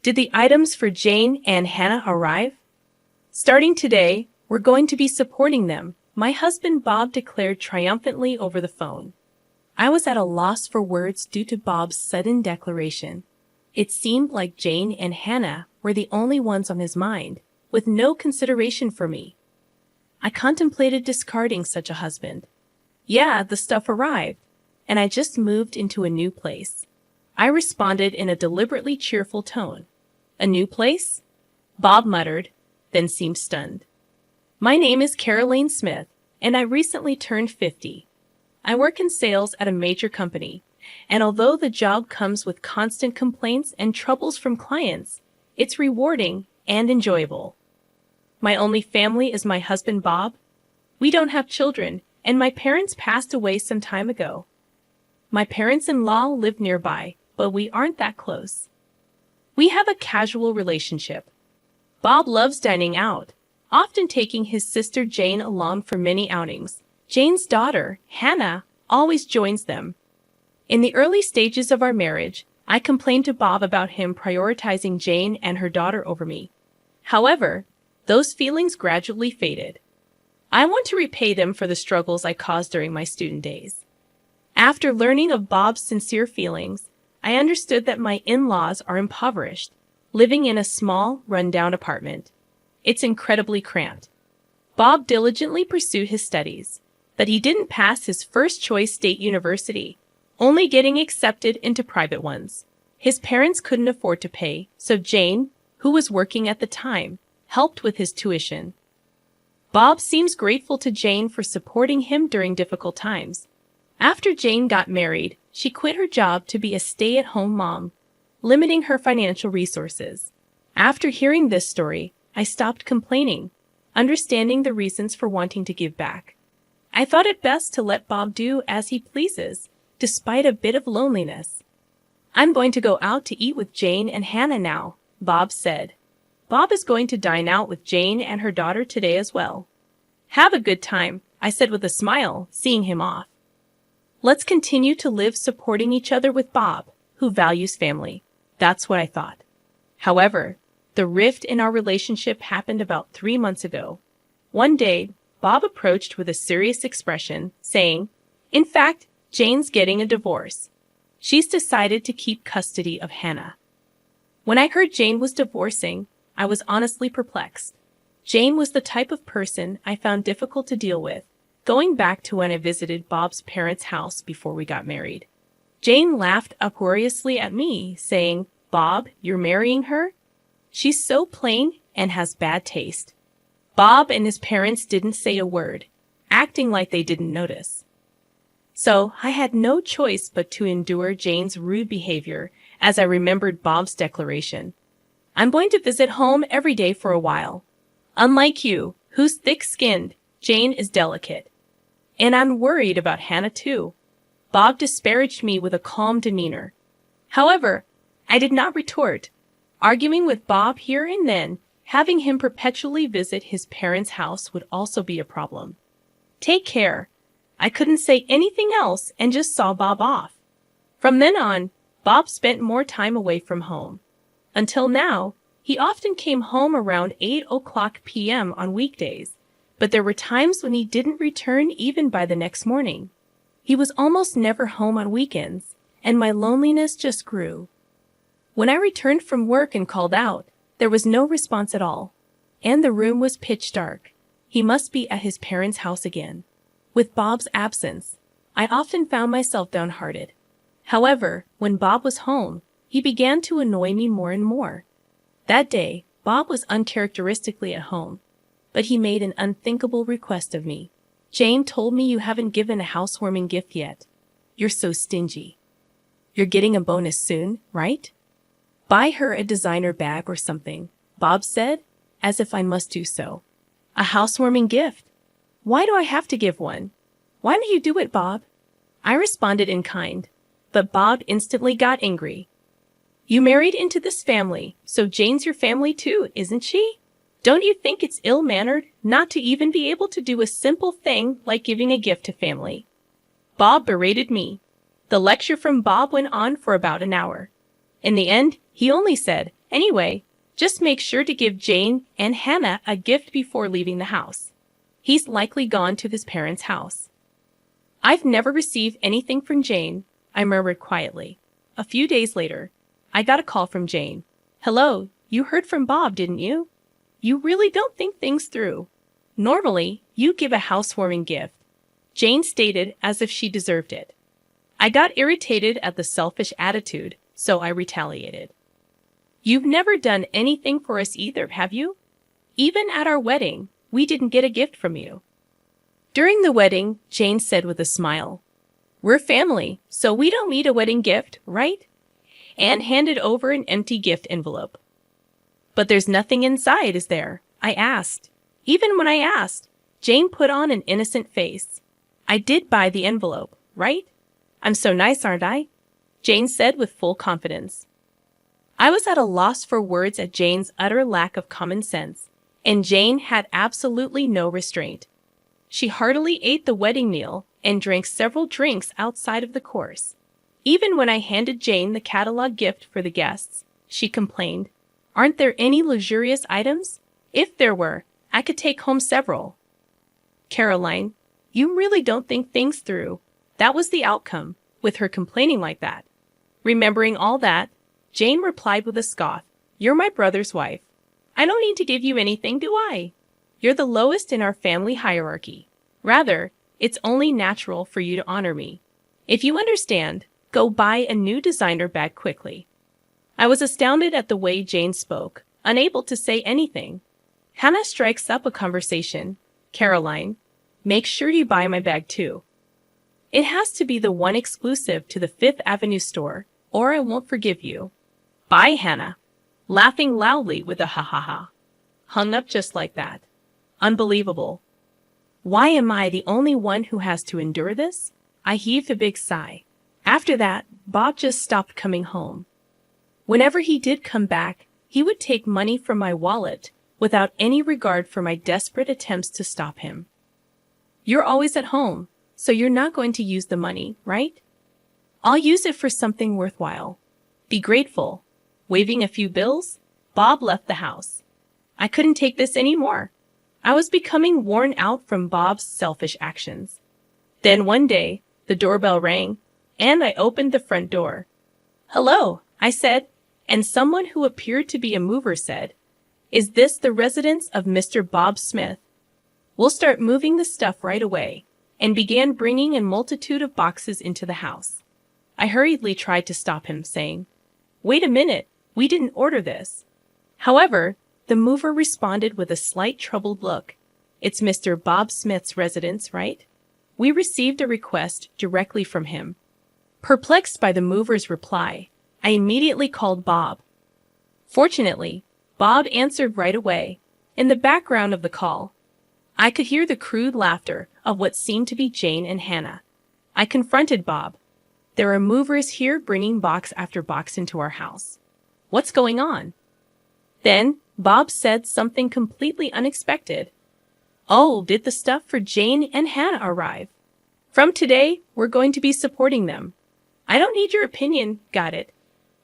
Did the items for Jane and Hannah arrive? Starting today, we're going to be supporting them, my husband Bob declared triumphantly over the phone. I was at a loss for words due to Bob's sudden declaration. It seemed like Jane and Hannah were the only ones on his mind, with no consideration for me. I contemplated discarding such a husband. Yeah, the stuff arrived, and I just moved into a new place. I responded in a deliberately cheerful tone. A new place? Bob muttered, then seemed stunned. My name is Caroline Smith, and I recently turned 50. I work in sales at a major company, and although the job comes with constant complaints and troubles from clients, it's rewarding and enjoyable. My only family is my husband Bob. We don't have children, and my parents passed away some time ago. My parents-in-law live nearby, but we aren't that close. We have a casual relationship. Bob loves dining out, often taking his sister Jane along for many outings. Jane's daughter, Hannah, always joins them. In the early stages of our marriage, I complained to Bob about him prioritizing Jane and her daughter over me. However, those feelings gradually faded. I want to repay them for the struggles I caused during my student days. After learning of Bob's sincere feelings, I understood that my in-laws are impoverished, living in a small, run-down apartment. It's incredibly cramped. Bob diligently pursued his studies, but he didn't pass his first-choice state university, only getting accepted into private ones. His parents couldn't afford to pay, so Jane, who was working at the time, helped with his tuition. Bob seems grateful to Jane for supporting him during difficult times. After Jane got married, she quit her job to be a stay-at-home mom, limiting her financial resources. After hearing this story, I stopped complaining, understanding the reasons for wanting to give back. I thought it best to let Bob do as he pleases, despite a bit of loneliness. I'm going to go out to eat with Jane and Hannah now, Bob said. Bob is going to dine out with Jane and her daughter today as well. Have a good time, I said with a smile, seeing him off. Let's continue to live supporting each other with Bob, who values family. That's what I thought. However, the rift in our relationship happened about 3 months ago. One day, Bob approached with a serious expression, saying, "In fact, Jane's getting a divorce. She's decided to keep custody of Hannah." When I heard Jane was divorcing, I was honestly perplexed. Jane was the type of person I found difficult to deal with, going back to when I visited Bob's parents' house before we got married. Jane laughed uproariously at me, saying, "Bob, you're marrying her? She's so plain and has bad taste." Bob and his parents didn't say a word, acting like they didn't notice. So I had no choice but to endure Jane's rude behavior as I remembered Bob's declaration. I'm going to visit home every day for a while. Unlike you, who's thick-skinned, Jane is delicate. And I'm worried about Hannah too. Bob disparaged me with a calm demeanor. However, I did not retort. Arguing with Bob here and then, having him perpetually visit his parents' house would also be a problem. Take care. I couldn't say anything else and just saw Bob off. From then on, Bob spent more time away from home. Until now, he often came home around 8 p.m. on weekdays, but there were times when he didn't return even by the next morning. He was almost never home on weekends, and my loneliness just grew. When I returned from work and called out, there was no response at all, and the room was pitch dark. He must be at his parents' house again. With Bob's absence, I often found myself downhearted. However, when Bob was home, he began to annoy me more and more. That day, Bob was uncharacteristically at home, but he made an unthinkable request of me. Jane told me you haven't given a housewarming gift yet. You're so stingy. You're getting a bonus soon, right? Buy her a designer bag or something, Bob said, as if I must do so. A housewarming gift? Why do I have to give one? Why don't you do it, Bob? I responded in kind, but Bob instantly got angry. You married into this family, so Jane's your family too, isn't she? Don't you think it's ill-mannered not to even be able to do a simple thing like giving a gift to family? Bob berated me. The lecture from Bob went on for about an hour. In the end, he only said, Anyway, just make sure to give Jane and Hannah a gift before leaving the house. He's likely gone to his parents' house. I've never received anything from Jane, I murmured quietly. A few days later, I got a call from Jane. Hello, you heard from Bob, didn't you? You really don't think things through. Normally, you give a housewarming gift, Jane stated as if she deserved it. I got irritated at the selfish attitude, so I retaliated. You've never done anything for us either, have you? Even at our wedding, we didn't get a gift from you. During the wedding, Jane said with a smile, We're family, so we don't need a wedding gift, right? Anne handed over an empty gift envelope. But there's nothing inside, is there? I asked. Even when I asked, Jane put on an innocent face. I did buy the envelope, right? I'm so nice, aren't I? Jane said with full confidence. I was at a loss for words at Jane's utter lack of common sense, and Jane had absolutely no restraint. She heartily ate the wedding meal and drank several drinks outside of the course. Even when I handed Jane the catalog gift for the guests, she complained, Aren't there any luxurious items? If there were, I could take home several. Caroline, you really don't think things through. That was the outcome, with her complaining like that. Remembering all that, Jane replied with a scoff, You're my brother's wife. I don't need to give you anything, do I? You're the lowest in our family hierarchy. Rather, it's only natural for you to honor me. If you understand, go buy a new designer bag quickly. I was astounded at the way Jane spoke, unable to say anything. Hannah strikes up a conversation. Caroline, make sure you buy my bag too. It has to be the one exclusive to the Fifth Avenue store, or I won't forgive you. Bye, Hannah. Laughing loudly with a ha-ha-ha. Hung up just like that. Unbelievable. Why am I the only one who has to endure this? I heaved a big sigh. After that, Bob just stopped coming home. Whenever he did come back, he would take money from my wallet without any regard for my desperate attempts to stop him. You're always at home, so you're not going to use the money, right? I'll use it for something worthwhile. Be grateful. Waving a few bills, Bob left the house. I couldn't take this anymore. I was becoming worn out from Bob's selfish actions. Then one day, the doorbell rang, and I opened the front door. Hello, I said, and someone who appeared to be a mover said, Is this the residence of Mr. Bob Smith? We'll start moving the stuff right away, and began bringing a multitude of boxes into the house. I hurriedly tried to stop him, saying, Wait a minute, we didn't order this. However, the mover responded with a slight troubled look. It's Mr. Bob Smith's residence, right? We received a request directly from him. Perplexed by the mover's reply, I immediately called Bob. Fortunately, Bob answered right away. In the background of the call, I could hear the crude laughter of what seemed to be Jane and Hannah. I confronted Bob. There are movers here bringing box after box into our house. What's going on? Then, Bob said something completely unexpected. Oh, did the stuff for Jane and Hannah arrive? From today, we're going to be supporting them. I don't need your opinion, got it?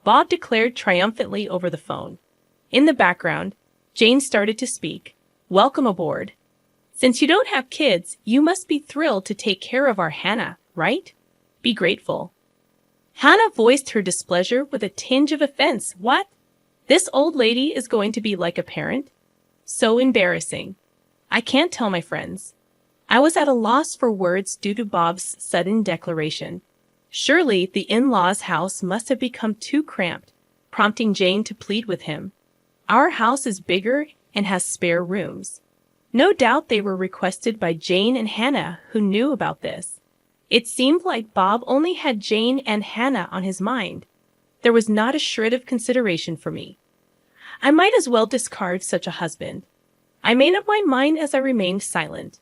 Bob declared triumphantly over the phone. In the background, Jane started to speak. Welcome aboard. Since you don't have kids, you must be thrilled to take care of our Hannah, right? Be grateful. Hannah voiced her displeasure with a tinge of offense. What? This old lady is going to be like a parent? So embarrassing. I can't tell my friends. I was at a loss for words due to Bob's sudden declaration. Surely the in-laws' house must have become too cramped, prompting Jane to plead with him. Our house is bigger and has spare rooms. No doubt they were requested by Jane and Hannah, who knew about this. It seemed like Bob only had Jane and Hannah on his mind. There was not a shred of consideration for me. I might as well discard such a husband. I made up my mind as I remained silent.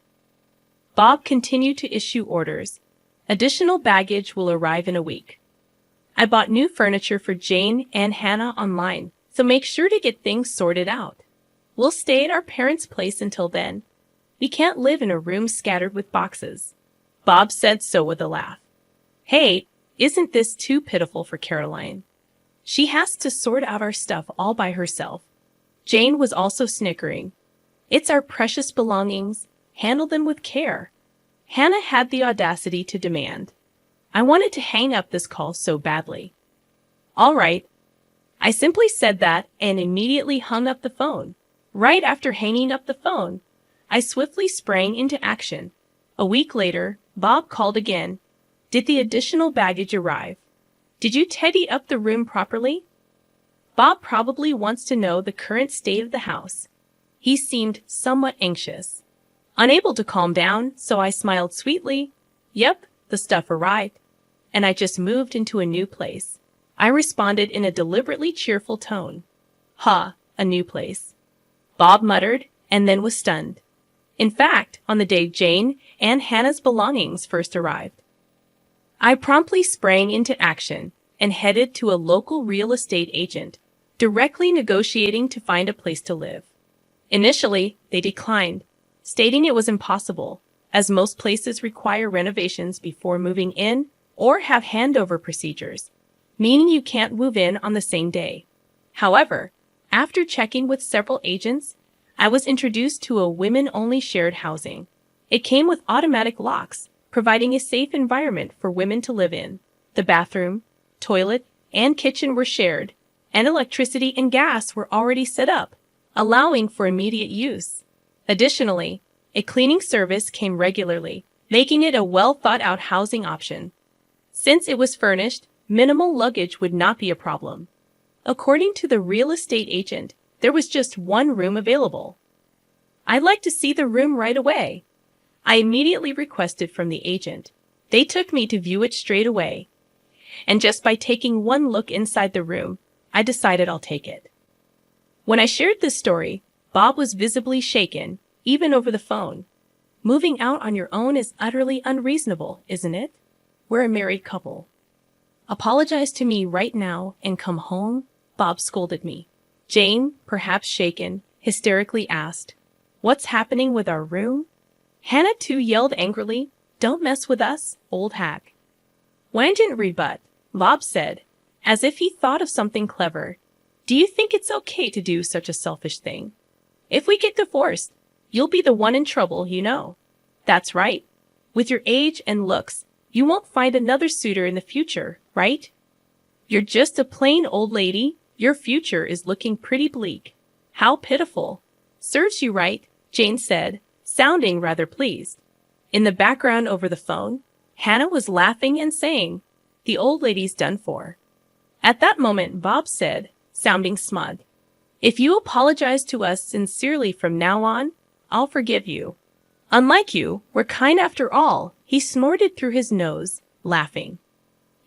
Bob continued to issue orders. Additional baggage will arrive in a week. I bought new furniture for Jane and Hannah online, so make sure to get things sorted out. We'll stay at our parents' place until then. We can't live in a room scattered with boxes. Bob said so with a laugh. Hey, isn't this too pitiful for Caroline? She has to sort out our stuff all by herself. Jane was also snickering. It's our precious belongings. Handle them with care. Hannah had the audacity to demand. I wanted to hang up this call so badly. All right. I simply said that and immediately hung up the phone. Right after hanging up the phone, I swiftly sprang into action. A week later, Bob called again. Did the additional baggage arrive? Did you tidy up the room properly? Bob probably wants to know the current state of the house. He seemed somewhat anxious. Unable to calm down, so I smiled sweetly. Yep, the stuff arrived. And I just moved into a new place. I responded in a deliberately cheerful tone. Ha, a new place. Bob muttered, and then was stunned. In fact, on the day Jane and Hannah's belongings first arrived, I promptly sprang into action and headed to a local real estate agent, directly negotiating to find a place to live. Initially, they declined, stating it was impossible, as most places require renovations before moving in or have handover procedures, meaning you can't move in on the same day. However, after checking with several agents, I was introduced to a women-only shared housing. It came with automatic locks, providing a safe environment for women to live in. The bathroom, toilet, and kitchen were shared, and electricity and gas were already set up, allowing for immediate use. Additionally, a cleaning service came regularly, making it a well-thought-out housing option. Since it was furnished, minimal luggage would not be a problem. According to the real estate agent, there was just one room available. I'd like to see the room right away. I immediately requested from the agent. They took me to view it straight away. And just by taking one look inside the room, I decided I'll take it. When I shared this story, Bob was visibly shaken, even over the phone. Moving out on your own is utterly unreasonable, isn't it? We're a married couple. Apologize to me right now and come home, Bob scolded me. Jane, perhaps shaken, hysterically asked, What's happening with our room? Hannah too yelled angrily, Don't mess with us, old hack. Wang didn't rebut. Bob said, as if he thought of something clever, Do you think it's okay to do such a selfish thing? If we get divorced, you'll be the one in trouble, you know. That's right. With your age and looks, you won't find another suitor in the future, right? You're just a plain old lady. Your future is looking pretty bleak. How pitiful. Serves you right, Jane said, sounding rather pleased. In the background over the phone, Hannah was laughing and saying, The old lady's done for. At that moment, Bob said, sounding smug, If you apologize to us sincerely from now on, I'll forgive you. Unlike you, we're kind after all, he snorted through his nose, laughing.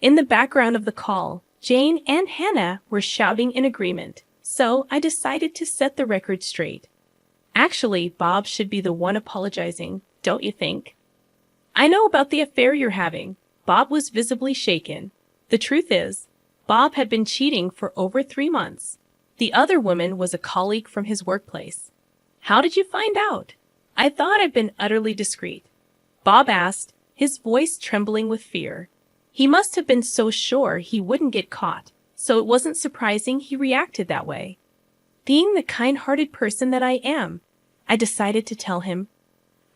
In the background of the call, Jane and Hannah were shouting in agreement, so I decided to set the record straight. Actually, Bob should be the one apologizing, don't you think? I know about the affair you're having. Bob was visibly shaken. The truth is, Bob had been cheating for over 3 months. The other woman was a colleague from his workplace. How did you find out? I thought I'd been utterly discreet. Bob asked, his voice trembling with fear. He must have been so sure he wouldn't get caught, so it wasn't surprising he reacted that way. Being the kind-hearted person that I am, I decided to tell him.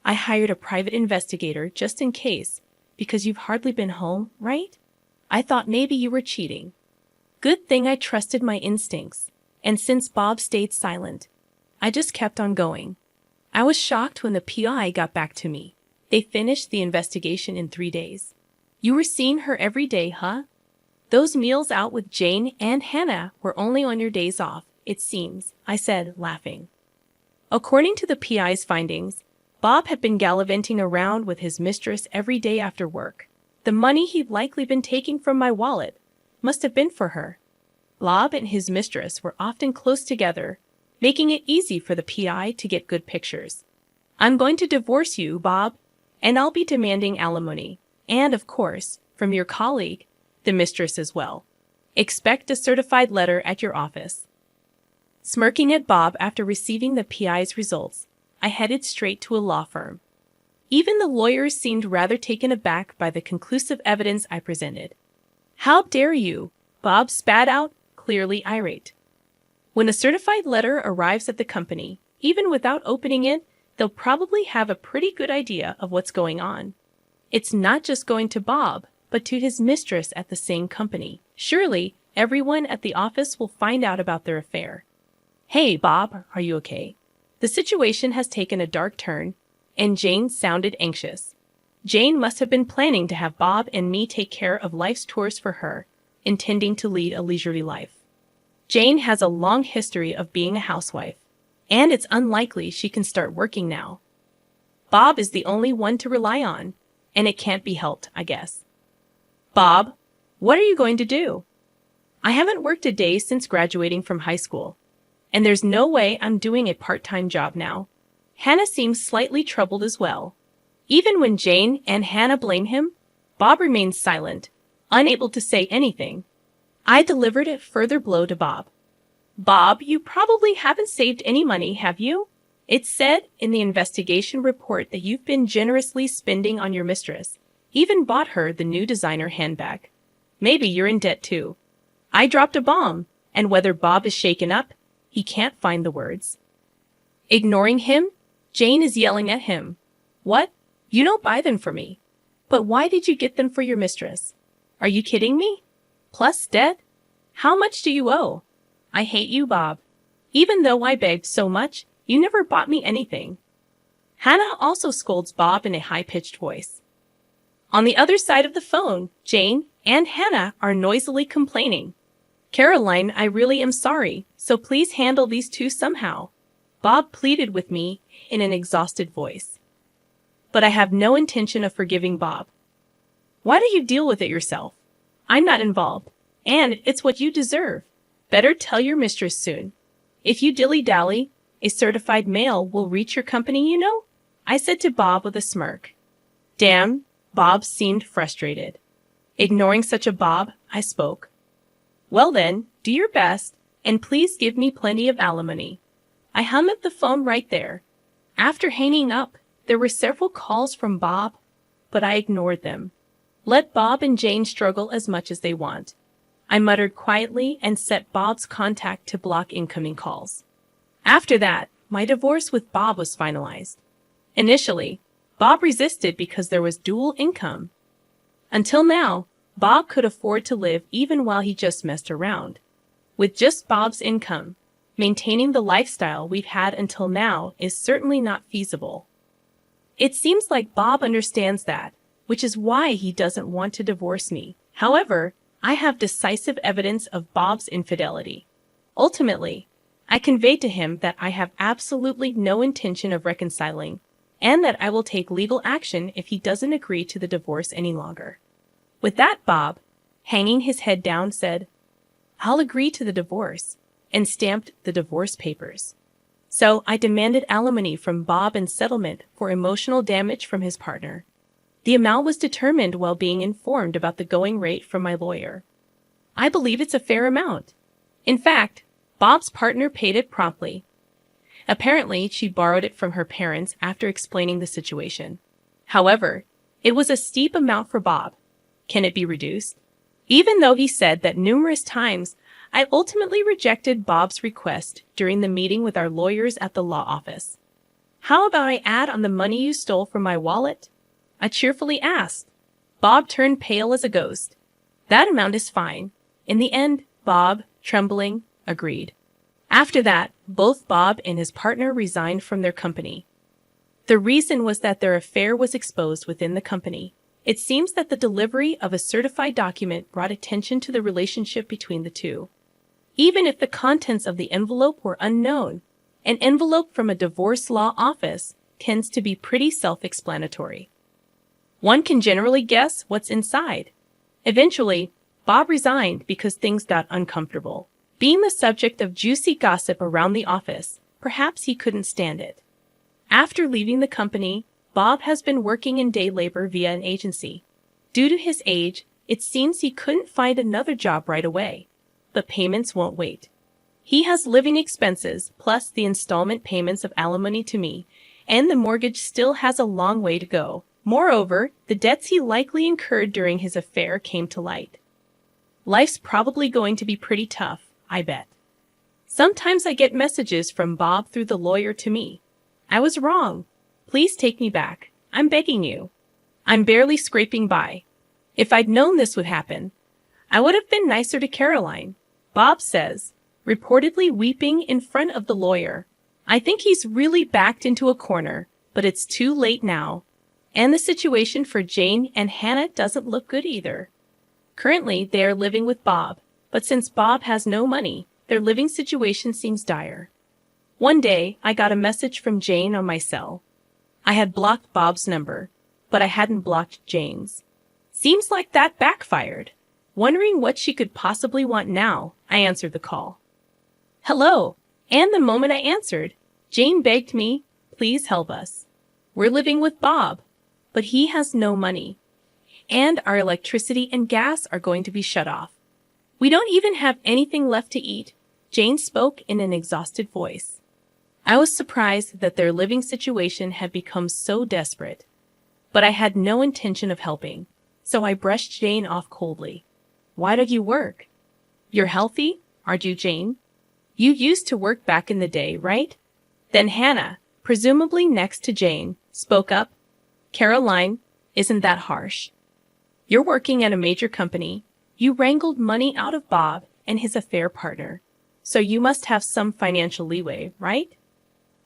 I hired a private investigator just in case, because you've hardly been home, right? I thought maybe you were cheating. Good thing I trusted my instincts, and since Bob stayed silent, I just kept on going. I was shocked when the PI got back to me. They finished the investigation in 3 days. You were seeing her every day, huh? Those meals out with Jane and Hannah were only on your days off, it seems, I said, laughing. According to the PI's findings, Bob had been gallivanting around with his mistress every day after work. The money he'd likely been taking from my wallet must have been for her. Bob and his mistress were often close together, making it easy for the PI to get good pictures. I'm going to divorce you, Bob, and I'll be demanding alimony. And, of course, from your colleague, the mistress as well. Expect a certified letter at your office. Smirking at Bob after receiving the PI's results, I headed straight to a law firm. Even the lawyers seemed rather taken aback by the conclusive evidence I presented. How dare you? Bob spat out, clearly irate. When a certified letter arrives at the company, even without opening it, they'll probably have a pretty good idea of what's going on. It's not just going to Bob, but to his mistress at the same company. Surely, everyone at the office will find out about their affair. Hey, Bob, are you okay? The situation has taken a dark turn, and Jane sounded anxious. Jane must have been planning to have Bob and me take care of life's chores for her, intending to lead a leisurely life. Jane has a long history of being a housewife, and it's unlikely she can start working now. Bob is the only one to rely on, and it can't be helped, I guess. Bob, what are you going to do? I haven't worked a day since graduating from high school, and there's no way I'm doing a part-time job now. Hannah seems slightly troubled as well. Even when Jane and Hannah blame him, Bob remains silent, unable to say anything. I delivered a further blow to Bob. Bob, you probably haven't saved any money, have you? It said in the investigation report that you've been generously spending on your mistress, even bought her the new designer handbag. Maybe you're in debt too. I dropped a bomb, and whether Bob is shaken up, he can't find the words. Ignoring him, Jane is yelling at him. What? You don't buy them for me. But why did you get them for your mistress? Are you kidding me? Plus debt? How much do you owe? I hate you, Bob. Even though I begged so much, you never bought me anything. Hannah also scolds Bob in a high-pitched voice. On the other side of the phone, Jane and Hannah are noisily complaining. Caroline, I really am sorry, so please handle these two somehow. Bob pleaded with me in an exhausted voice. But I have no intention of forgiving Bob. Why don't you deal with it yourself? I'm not involved, and it's what you deserve. Better tell your mistress soon. If you dilly-dally, a certified mail will reach your company, you know? I said to Bob with a smirk. Damn, Bob seemed frustrated. Ignoring such a Bob, I spoke. Well then, do your best, and please give me plenty of alimony. I hung up the phone right there. After hanging up, there were several calls from Bob, but I ignored them. Let Bob and Jane struggle as much as they want. I muttered quietly and set Bob's contact to block incoming calls. After that, my divorce with Bob was finalized. Initially, Bob resisted because there was dual income. Until now, Bob could afford to live even while he just messed around. With just Bob's income, maintaining the lifestyle we've had until now is certainly not feasible. It seems like Bob understands that, which is why he doesn't want to divorce me. However, I have decisive evidence of Bob's infidelity. Ultimately, I conveyed to him that I have absolutely no intention of reconciling, and that I will take legal action if he doesn't agree to the divorce any longer. With that, Bob, hanging his head down, said, I'll agree to the divorce, and stamped the divorce papers. So I demanded alimony from Bob and settlement for emotional damage from his partner. The amount was determined while being informed about the going rate from my lawyer. I believe it's a fair amount. In fact, Bob's partner paid it promptly. Apparently, she borrowed it from her parents after explaining the situation. However, it was a steep amount for Bob. Can it be reduced? Even though he said that numerous times, I ultimately rejected Bob's request during the meeting with our lawyers at the law office. How about I add on the money you stole from my wallet? I cheerfully asked. Bob turned pale as a ghost. That amount is fine. In the end, Bob, trembling, agreed. After that, both Bob and his partner resigned from their company. The reason was that their affair was exposed within the company. It seems that the delivery of a certified document brought attention to the relationship between the two. Even if the contents of the envelope were unknown, an envelope from a divorce law office tends to be pretty self-explanatory. One can generally guess what's inside. Eventually, Bob resigned because things got uncomfortable. Being the subject of juicy gossip around the office, perhaps he couldn't stand it. After leaving the company, Bob has been working in day labor via an agency. Due to his age, it seems he couldn't find another job right away. But payments won't wait. He has living expenses plus the installment payments of alimony to me, and the mortgage still has a long way to go. Moreover, the debts he likely incurred during his affair came to light. Life's probably going to be pretty tough, I bet. Sometimes I get messages from Bob through the lawyer to me. I was wrong. Please take me back. I'm begging you. I'm barely scraping by. If I'd known this would happen, I would have been nicer to Caroline, Bob says, reportedly weeping in front of the lawyer. I think he's really backed into a corner, but it's too late now. And the situation for Jane and Hannah doesn't look good either. Currently, they are living with Bob, but since Bob has no money, their living situation seems dire. One day, I got a message from Jane on my cell. I had blocked Bob's number, but I hadn't blocked Jane's. Seems like that backfired. Wondering what she could possibly want now, I answered the call. Hello, and the moment I answered, Jane begged me, please help us. We're living with Bob, but he has no money, and our electricity and gas are going to be shut off. We don't even have anything left to eat, Jane spoke in an exhausted voice. I was surprised that their living situation had become so desperate, but I had no intention of helping, so I brushed Jane off coldly. Why don't you work? You're healthy, aren't you, Jane? You used to work back in the day, right? Then Hannah, presumably next to Jane, spoke up. Caroline, isn't that harsh? You're working at a major company. You wrangled money out of Bob and his affair partner, so you must have some financial leeway, right?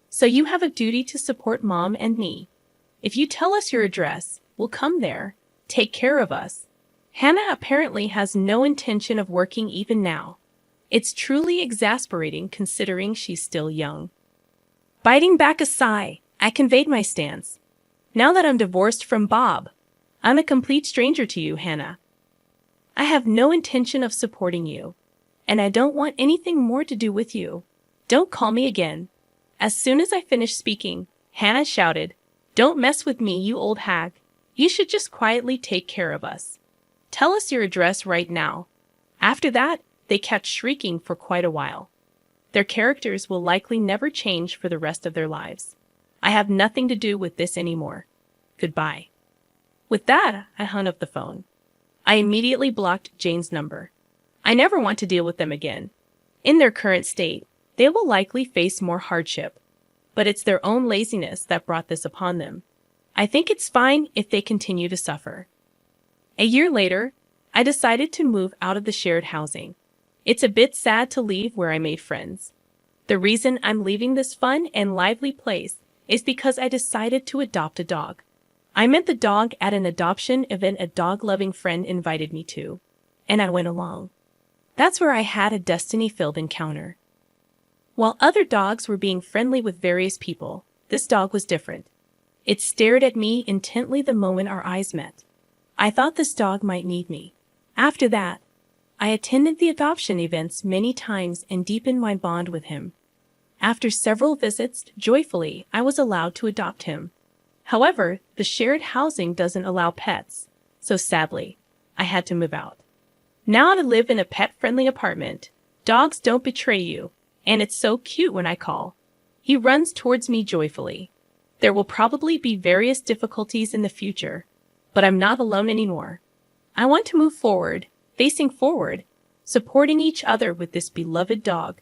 So you have a duty to support Mom and me. If you tell us your address, we'll come there. Take care of us. Hannah apparently has no intention of working even now. It's truly exasperating considering she's still young. Biting back a sigh, I conveyed my stance. Now that I'm divorced from Bob, I'm a complete stranger to you, Hannah. I have no intention of supporting you, and I don't want anything more to do with you. Don't call me again. As soon as I finished speaking, Hannah shouted, Don't mess with me, you old hag. You should just quietly take care of us. Tell us your address right now. After that, they kept shrieking for quite a while. Their characters will likely never change for the rest of their lives. I have nothing to do with this anymore. Goodbye. With that, I hung up the phone. I immediately blocked Jane's number. I never want to deal with them again. In their current state, they will likely face more hardship, but it's their own laziness that brought this upon them. I think it's fine if they continue to suffer. A year later, I decided to move out of the shared housing. It's a bit sad to leave where I made friends. The reason I'm leaving this fun and lively place is because I decided to adopt a dog. I met the dog at an adoption event a dog-loving friend invited me to, and I went along. That's where I had a destiny-filled encounter. While other dogs were being friendly with various people, this dog was different. It stared at me intently the moment our eyes met. I thought this dog might need me. After that, I attended the adoption events many times and deepened my bond with him. After several visits, joyfully, I was allowed to adopt him. However, the shared housing doesn't allow pets, so sadly, I had to move out. Now I live in a pet-friendly apartment. Dogs don't betray you, and it's so cute when I call. He runs towards me joyfully. There will probably be various difficulties in the future, but I'm not alone anymore. I want to move forward, facing forward, supporting each other with this beloved dog.